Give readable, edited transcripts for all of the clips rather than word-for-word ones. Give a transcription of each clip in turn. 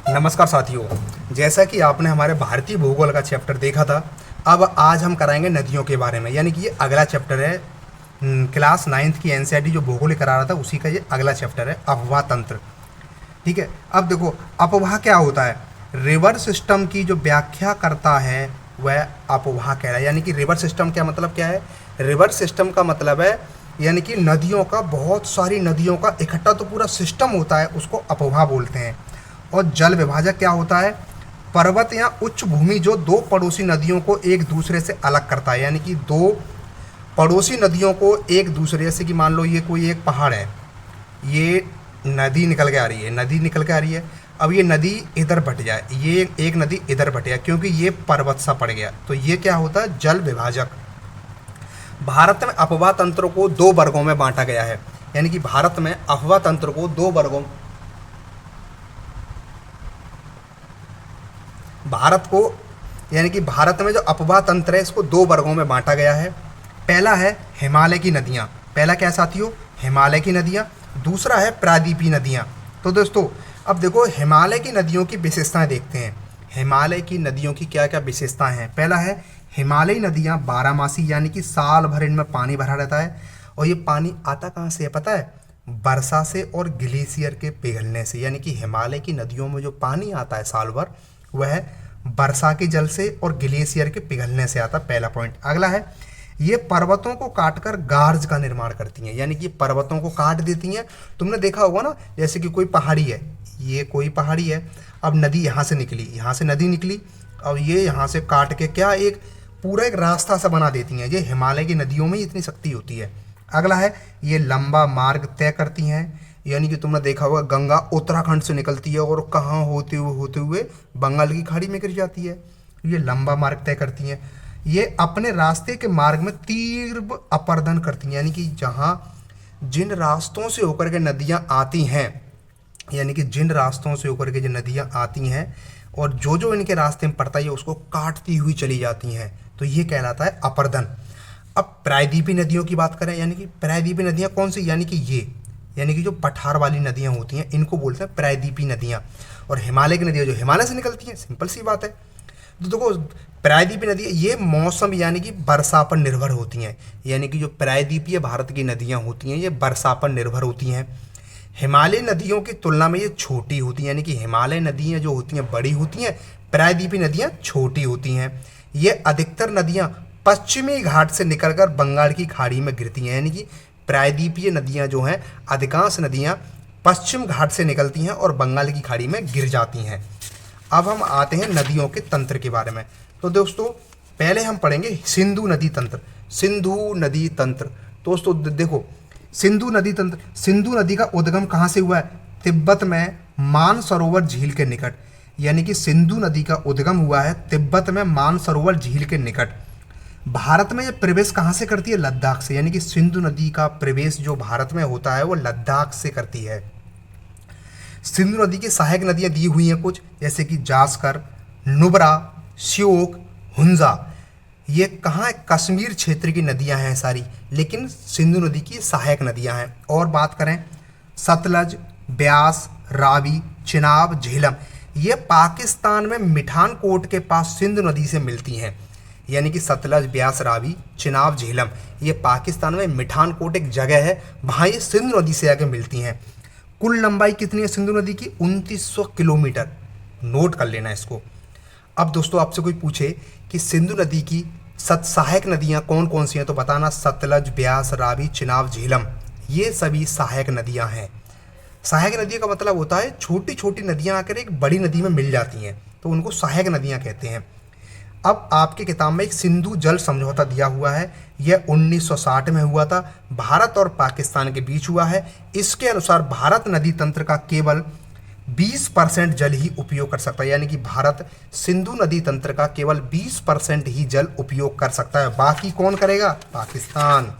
नमस्कार साथियों। जैसा कि आपने हमारे भारतीय भूगोल का चैप्टर देखा था, अब आज हम कराएंगे नदियों के बारे में। यानी कि ये अगला चैप्टर है। क्लास 9th की एनसीईआरटी जो भूगोल करा रहा था उसी का ये अगला चैप्टर है, अफवाह तंत्र। ठीक है। अब देखो, अपवाह क्या होता है? रिवर सिस्टम की जो व्याख्या करता है वह अपवाह कह रहा है। यानी कि रिवर सिस्टम क्या मतलब क्या है? रिवर सिस्टम का मतलब है यानी कि नदियों का, बहुत सारी नदियों का इकट्ठा तो पूरा सिस्टम होता है, उसको अपवाह बोलते हैं। और जल विभाजक क्या होता है? पर्वत या उच्च भूमि जो दो पड़ोसी नदियों को एक दूसरे से अलग करता है। यानी कि दो पड़ोसी नदियों को एक दूसरे से, कि मान लो ये कोई एक पहाड़ है, ये नदी निकल के आ रही है, नदी निकल के आ रही है। अब ये नदी इधर बट जाए, ये एक नदी इधर बट जाए, क्योंकि ये पर्वत सा पड़ गया, तो ये क्या होता है? जल विभाजक। भारत में अफवाह तंत्र को दो वर्गों में बांटा गया है। यानी कि भारत में अफवाह तंत्र को दो वर्गों भारत को यानी कि भारत में जो अफवाह तंत्र है इसको दो वर्गों में बांटा गया है। पहला है हिमालय की नदियाँ। पहला क्या साथियों? हिमालय की नदियाँ। दूसरा है प्रायद्वीपीय नदियाँ। तो दोस्तों अब देखो, हिमालय की नदियों की विशेषताएं देखते हैं। हिमालय की नदियों की क्या क्या विशेषताएं हैं? पहला है, हिमालयी नदियाँ बारहमासी, यानी कि साल भर इनमें पानी भरा रहता है। और ये पानी आता कहाँ से है पता है? वर्षा से और ग्लेशियर के पिघलने से। यानी कि हिमालय की नदियों में जो पानी आता है साल भर, वह वर्षा के जल से और ग्लेशियर के पिघलने से आता है। पहला पॉइंट। अगला है, ये पर्वतों को काटकर गार्ज का निर्माण करती हैं। यानी कि पर्वतों को काट देती हैं। तुमने देखा होगा ना, जैसे कि कोई पहाड़ी है, ये कोई पहाड़ी है, अब नदी यहाँ से निकली, यहाँ से नदी निकली, अब ये यहाँ से काट के क्या एक पूरा एक रास्ता सा बना देती हैं। ये हिमालय की नदियों में इतनी शक्ति होती है। अगला है, ये लंबा मार्ग तय करती हैं। यानी कि तुमने देखा होगा, गंगा उत्तराखंड से निकलती है और कहाँ होते हुए बंगाल की खाड़ी में गिर जाती है। ये लंबा मार्ग तय करती हैं। ये अपने रास्ते के मार्ग में तीव्र अपर्दन करती हैं। यानी कि जहाँ जिन रास्तों से होकर के नदियाँ आती हैं, यानी कि जिन रास्तों से होकर के जो नदियाँ आती हैं और जो जो इनके रास्ते में पड़ता है, उसको काटती हुई चली जाती हैं, तो ये कहलाता है अपर्दन। अब प्रायद्वीपीय नदियों की बात करें, यानी कि प्रायद्वीपीय नदियाँ कौन सी? यानी कि ये, यानी कि जो पठार वाली नदियाँ होती हैं, इनको बोलते हैं प्रायद्वीपीय नदियाँ। और हिमालय की नदियाँ जो हिमालय से निकलती हैं, सिंपल सी बात है। तो देखो, प्रायद्वीपीय नदियाँ ये मौसम यानी कि वर्षा पर निर्भर होती हैं। यानी कि जो प्रायद्वीपीय भारत की नदियाँ होती हैं, ये वर्षा पर निर्भर होती हैं। हिमालय नदियों की तुलना में ये छोटी होती हैं। यानी कि हिमालय नदियाँ जो होती हैं बड़ी होती हैं, प्रायद्वीपीय नदियाँ छोटी होती हैं। ये अधिकतर नदियाँ पश्चिमी घाट से निकलकर बंगाल की खाड़ी में गिरती हैं। यानी कि प्रायद्वीपीय नदियाँ जो हैं, अधिकांश नदियाँ पश्चिम घाट से निकलती हैं और बंगाल की खाड़ी में गिर जाती हैं। अब हम आते हैं नदियों के तंत्र के बारे में। तो दोस्तों पहले हम पढ़ेंगे सिंधु नदी तंत्र। सिंधु नदी तंत्र दोस्तों देखो, सिंधु नदी तंत्र, सिंधु नदी का उद्गम कहाँ से हुआ है? तिब्बत में मानसरोवर झील के निकट। यानी कि सिंधु नदी का उद्गम हुआ है तिब्बत में मानसरोवर झील के निकट। भारत में ये प्रवेश कहाँ से करती है? लद्दाख से। यानी कि सिंधु नदी का प्रवेश जो भारत में होता है वो लद्दाख से करती है। सिंधु नदी की सहायक नदियाँ दी हुई हैं कुछ, जैसे कि जास्कर, नुब्रा, श्योक, हुंजा। ये कहाँ? कश्मीर क्षेत्र की नदियाँ हैं सारी, लेकिन सिंधु नदी की सहायक नदियाँ हैं। और बात करें सतलज, ब्यास, रावी, चिनाब, झेलम, ये पाकिस्तान में मिठानकोट के पास सिंधु नदी से मिलती हैं। यानी कि सतलज, ब्यास, रावी, चिनाब, झेलम, ये पाकिस्तान में मिठानकोट एक जगह है, वहाँ ये सिंधु नदी से आके मिलती हैं। कुल लंबाई कितनी है सिंधु नदी की? 2900 किलोमीटर। नोट कर लेना इसको। अब दोस्तों आपसे कोई पूछे कि सिंधु नदी की सहायक नदियाँ कौन कौन सी हैं, तो बताना सतलज, ब्यास, रावी, चिनाब, झेलम, ये सभी सहायक नदियाँ हैं। सहायक नदियों का मतलब होता है छोटी छोटी नदियाँ आकर एक बड़ी नदी में मिल जाती हैं, तो उनको सहायक नदियाँ कहते हैं। अब आपके किताब में एक सिंधु जल समझौता दिया हुआ है, यह 1960 में हुआ था, भारत और पाकिस्तान के बीच हुआ है। इसके अनुसार भारत नदी तंत्र का केवल 20% जल ही उपयोग कर सकता है। यानी कि भारत सिंधु नदी तंत्र का केवल 20% ही जल उपयोग कर सकता है, बाकी कौन करेगा? पाकिस्तान।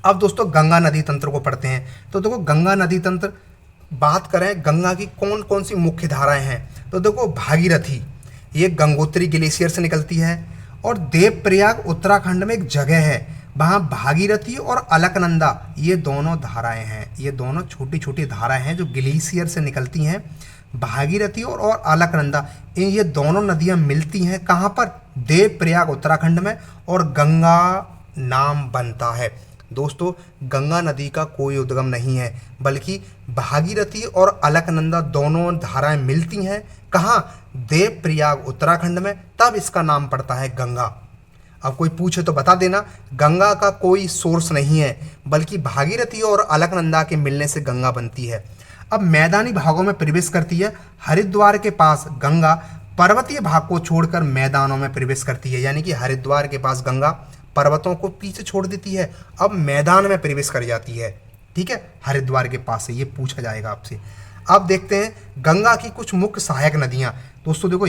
अब दोस्तों गंगा नदी तंत्र को पढ़ते हैं। तो देखो, गंगा नदी तंत्र, बात करें गंगा की कौन कौन सी मुख्य धाराएं हैं, तो देखो भागीरथी, ये गंगोत्री ग्लेशियर से निकलती है। और देवप्रयाग उत्तराखंड में एक जगह है, वहाँ भागीरथी और अलकनंदा, ये दोनों धाराएं हैं। ये दोनों छोटी छोटी धाराएं हैं जो ग्लेशियर से निकलती हैं, भागीरथी और अलकनंदा, ये दोनों नदियां मिलती हैं कहाँ पर? देवप्रयाग उत्तराखंड में, और गंगा नाम बनता है। दोस्तों, गंगा नदी का कोई उद्गम नहीं है, बल्कि भागीरथी और अलकनंदा दोनों धाराएं मिलती हैं कहाँ? देवप्रयाग उत्तराखंड में, तब इसका नाम पड़ता है गंगा। अब कोई पूछे तो बता देना, गंगा का कोई सोर्स नहीं है, बल्कि भागीरथी और अलकनंदा के मिलने से गंगा बनती है। अब मैदानी भागों में प्रवेश करती है। हरिद्वार के पास गंगा पर्वतीय भाग को छोड़कर मैदानों में प्रवेश करती है, यानी कि हरिद्वार के पास गंगा पर्वतों को पीछे छोड़ देती है, अब मैदान में प्रवेश कर जाती है। ठीक है, हरिद्वार के पास से ये पूछा जाएगा आपसे। अब देखते हैं गंगा की कुछ मुख्य सहायक नदियाँ। दोस्तों देखो,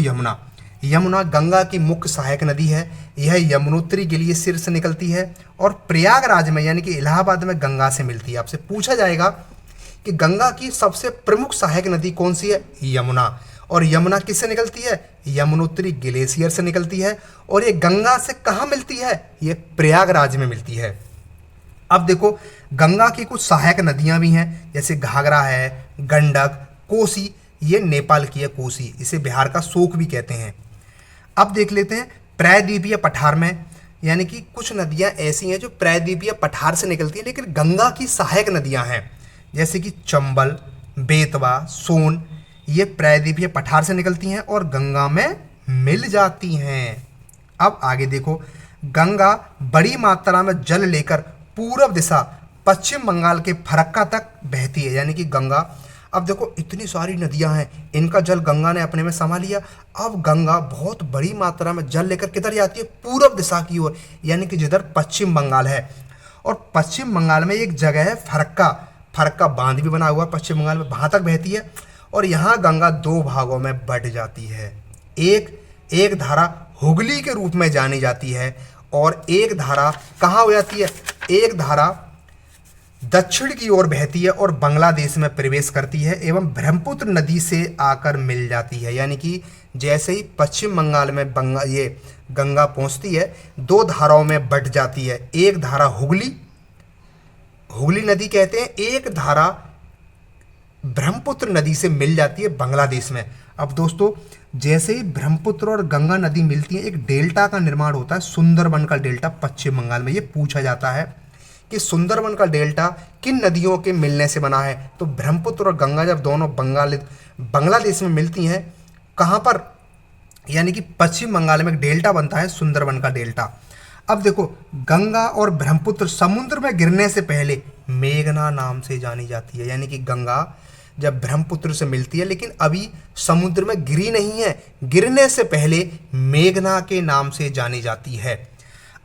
यमुना गंगा की मुख्य सहायक नदी है। यह यमुनोत्री के लिए सिर से निकलती है और प्रयागराज में यानी कि इलाहाबाद में गंगा से मिलती है। आपसे पूछा जाएगा कि गंगा की सबसे प्रमुख सहायक नदी कौन सी है? यमुना। और यमुना किससे निकलती है? यमुनोत्री ग्लेशियर से निकलती है। और ये गंगा से कहाँ मिलती है? ये प्रयागराज में मिलती है। अब देखो, गंगा की कुछ सहायक नदियां भी हैं, जैसे घाघरा है, गंडक, कोसी। ये नेपाल की है कोसी, इसे बिहार का शोक भी कहते हैं। अब देख लेते हैं प्रायद्वीपीय पठार में, यानी कि कुछ नदियां ऐसी हैं जो प्रायद्वीपीय पठार से निकलती हैं लेकिन गंगा की सहायक नदियां हैं, जैसे कि चंबल, बेतवा, सोन। ये प्रायद्वीपीय पठार से निकलती हैं और गंगा में मिल जाती हैं। अब आगे देखो, गंगा बड़ी मात्रा में जल लेकर पूर्व दिशा पश्चिम बंगाल के फरक्का तक बहती है, यानी कि गंगा, अब देखो इतनी सारी नदियां हैं, इनका जल गंगा ने अपने में समा लिया। अब गंगा बहुत बड़ी मात्रा में जल लेकर किधर जाती है? पूर्व दिशा की ओर, यानी कि जिधर पश्चिम बंगाल है। और पश्चिम बंगाल में एक जगह है फरक्का बांध भी बना हुआ है पश्चिम बंगाल में, वहाँ तक बहती है। और यहाँ गंगा दो भागों में बट जाती है। एक धारा हुगली के रूप में जानी जाती है, और एक धारा कहाँ हो जाती है? एक धारा दक्षिण की ओर बहती है और बांग्लादेश में प्रवेश करती है एवं ब्रह्मपुत्र नदी से आकर मिल जाती है, यानी कि जैसे ही पश्चिम बंगाल में ये गंगा पहुंचती है, दो धाराओं में बट जाती है। एक धारा हुगली नदी कहते हैं, एक धारा ब्रह्मपुत्र नदी से मिल जाती है बांग्लादेश में। अब दोस्तों, जैसे ही ब्रह्मपुत्र और गंगा नदी मिलती है, एक डेल्टा का निर्माण होता है, सुंदरबन का डेल्टा पश्चिम बंगाल में। ये पूछा जाता है कि सुंदरबन का डेल्टा किन नदियों के मिलने से बना है? तो ब्रह्मपुत्र और गंगा जब दोनों बांग्लादेश में मिलती हैं, कहाँ पर? यानी कि पश्चिम बंगाल में एक डेल्टा बनता है, सुंदरबन का डेल्टा। अब देखो, गंगा और ब्रह्मपुत्र समुद्र में गिरने से पहले मेघना नाम से जानी जाती है, यानी कि गंगा जब ब्रह्मपुत्र से मिलती है लेकिन अभी समुद्र में गिरी नहीं है, गिरने से पहले मेघना के नाम से जानी जाती है।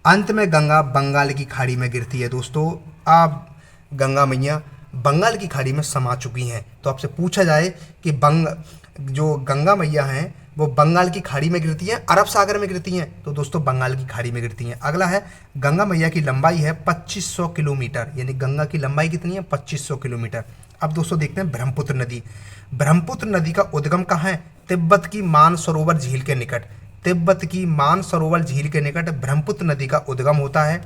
अंत में गंगा बंगाल की खाड़ी में गिरती है। दोस्तों, अब गंगा मैया बंगाल की खाड़ी में समा चुकी हैं। तो आपसे पूछा जाए कि जो गंगा मैया हैं वो बंगाल की खाड़ी में गिरती हैं, अरब सागर में गिरती हैं? तो दोस्तों, बंगाल की खाड़ी में गिरती हैं। अगला है, गंगा मैया की लंबाई है 2500 किलोमीटर, यानी गंगा की लंबाई कितनी है? 2500 किलोमीटर। अब दोस्तों देखते हैं ब्रह्मपुत्र नदी। ब्रह्मपुत्र नदी का उद्गम कहाँ है? तिब्बत की मानसरोवर झील के निकट। तिब्बत की मानसरोवर झील के निकट ब्रह्मपुत्र नदी का उद्गम होता है।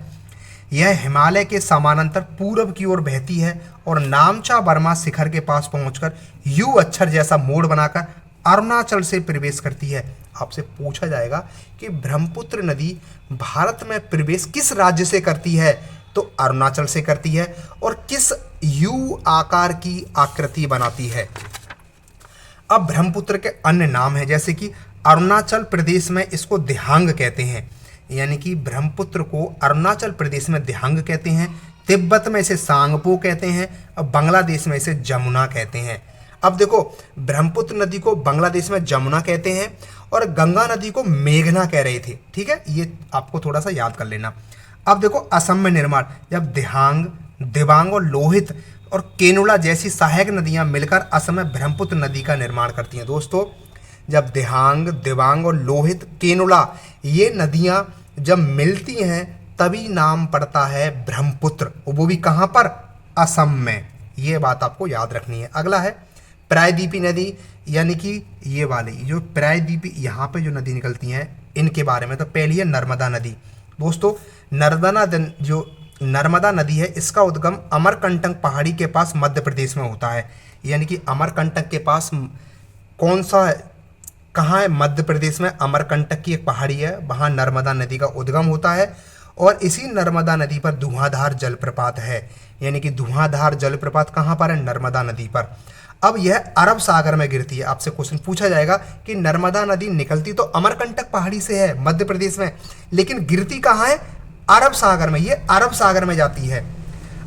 यह हिमालय के समानांतर पूर्व की ओर बहती है और नामचा बर्मा शिखर के पास पहुंचकर यू अक्षर जैसा मोड़ बनाकर अरुणाचल से प्रवेश करती है। आपसे पूछा जाएगा कि ब्रह्मपुत्र नदी भारत में प्रवेश किस राज्य से करती है? तो अरुणाचल से करती है। और किस यू आकार की आकृति बनाती है? अब ब्रह्मपुत्र के अन्य नाम हैं, जैसे कि अरुणाचल प्रदेश में इसको दिहांग कहते हैं, यानी कि ब्रह्मपुत्र को अरुणाचल प्रदेश में दिहांग कहते हैं, तिब्बत में इसे सांगपो कहते हैं, और बांग्लादेश में इसे जमुना कहते हैं। अब देखो, ब्रह्मपुत्र नदी को बांग्लादेश में जमुना कहते हैं और गंगा नदी को मेघना कह रहे थे। ठीक है, ये आपको थोड़ा सा याद कर लेना। अब देखो, असम में निर्माण, जब दिहांग, दिबांग और लोहित और केनुला जैसी सहायक नदियां मिलकर असम में ब्रह्मपुत्र नदी का निर्माण करती हैं। दोस्तों, जब दिहांग, दिबांग और लोहित, केनुला ये नदियां जब मिलती हैं तभी नाम पड़ता है ब्रह्मपुत्र, वो भी कहाँ पर? असम में। ये बात आपको याद रखनी है। अगला है प्रायद्वीपी नदी, यानी कि ये वाली जो प्रायद्वीपी यहाँ पे जो नदी निकलती हैं इनके बारे में। तो पहली है नर्मदा नदी। दोस्तों, नर्मदा नदी है, इसका उद्गम अमरकंटक पहाड़ी के पास मध्य प्रदेश में होता है, यानी कि अमरकंटक के पास कौन सा कहाँ है? मध्य प्रदेश में अमरकंटक की एक पहाड़ी है, वहाँ नर्मदा नदी का उद्गम होता है और इसी नर्मदा नदी पर धुआंधार जलप्रपात है। यानी कि धुआंधार जलप्रपात कहाँ पर है? नर्मदा नदी पर। अब यह अरब सागर में गिरती है। आपसे क्वेश्चन पूछा जाएगा कि नर्मदा नदी निकलती तो अमरकंटक पहाड़ी से है मध्य प्रदेश में, लेकिन गिरती कहाँ है? अरब सागर में। ये अरब सागर में जाती है।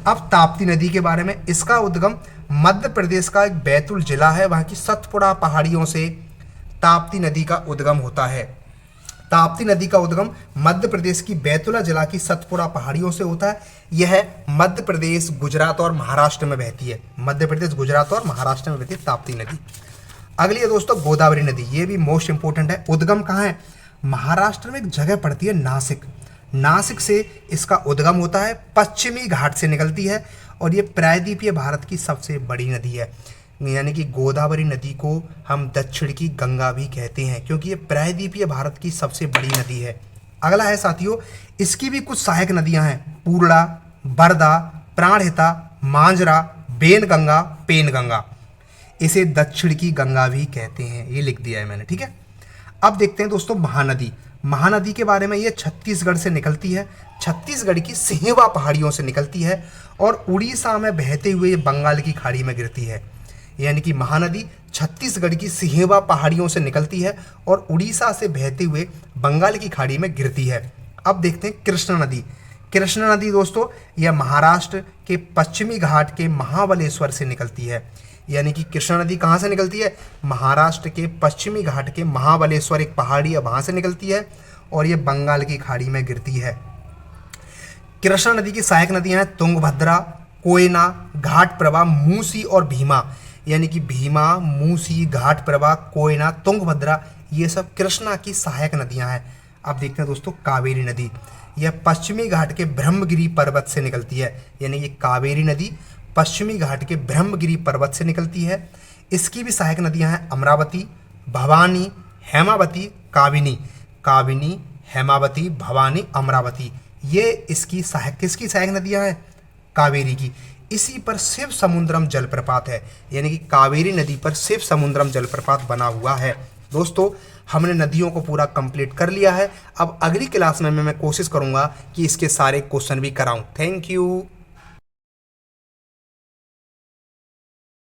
अब ताप्ती नदी के बारे में, इसका उद्गम मध्य प्रदेश का एक बैतूल जिला है, वहाँ की सतपुड़ा पहाड़ियों से ताप्ती नदी का उद्गम होता है। ताप्ती नदी का उद्गम मध्य प्रदेश की बैतूला जिला की सतपुड़ा पहाड़ियों से होता है। यह मध्य प्रदेश, गुजरात और महाराष्ट्र में बहती है। मध्य प्रदेश, गुजरात और महाराष्ट्र में बहती है ताप्ती नदी। अगली है दोस्तों गोदावरी नदी। ये भी मोस्ट इंपोर्टेंट है। उद्गम कहाँ है? महाराष्ट्र में एक जगह पड़ती है नासिक। नासिक से इसका उद्गम होता है, पश्चिमी घाट से निकलती है और ये प्रायद्वीपीय भारत की सबसे बड़ी नदी है। यानी कि गोदावरी नदी को हम दक्षिण की गंगा भी कहते हैं, क्योंकि ये प्रायद्वीपीय भारत की सबसे बड़ी नदी है। अगला है साथियों, इसकी भी कुछ सहायक नदियां हैं, पूर्णा, बरदा, प्राणहिता, मांजरा, बेनगंगा, पेनगंगा। इसे दक्षिण की गंगा भी कहते हैं, ये लिख दिया है मैंने, ठीक है। अब देखते हैं दोस्तों महानदी। महानदी के बारे में, ये छत्तीसगढ़ से निकलती है, छत्तीसगढ़ की सिंहवा पहाड़ियों से निकलती है और उड़ीसा में बहते हुए बंगाल की खाड़ी में गिरती है। यानी कि महानदी छत्तीसगढ़ की सिंहवा पहाड़ियों से निकलती है और उड़ीसा से बहते हुए बंगाल की खाड़ी में गिरती है। अब देखते हैं कृष्णा नदी। कृष्णा नदी दोस्तों, यह महाराष्ट्र के पश्चिमी घाट के महाबलेश्वर से निकलती है। यानी कि कृष्णा नदी कहाँ से निकलती है? महाराष्ट्र के पश्चिमी घाट के महाबलेश्वर एक पहाड़ी है, वहाँ से निकलती है और ये बंगाल की खाड़ी में गिरती है। कृष्णा नदी की सहायक नदियाँ हैं तुंगभद्रा, कोयना, घाटप्रभा, मूसी और भीमा। यानी कि भीमा, मूसी, घाटप्रभा, कोयना, तुंगभद्रा, ये सब कृष्णा की सहायक नदियाँ हैं। अब देखते हैं दोस्तों कावेरी नदी। यह पश्चिमी घाट के ब्रह्मगिरी पर्वत से निकलती है। यानी कि कावेरी नदी पश्चिमी घाट के ब्रह्मगिरी पर्वत से निकलती है। इसकी भी सहायक नदियां हैं अमरावती, भवानी, हेमावती, काबिनी। काबिनी, हेमावती, भवानी, अमरावती, ये इसकी सहायक, किसकी सहायक नदियां हैं? कावेरी की। इसी पर शिव समुद्रम जलप्रपात है। यानी कि कावेरी नदी पर शिव समुद्रम जलप्रपात बना हुआ है। दोस्तों हमने नदियों को पूरा कंप्लीट कर लिया है। अब अगली क्लास में मैं कोशिश करूंगा कि इसके सारे क्वेश्चन भी कराऊं। Thank you.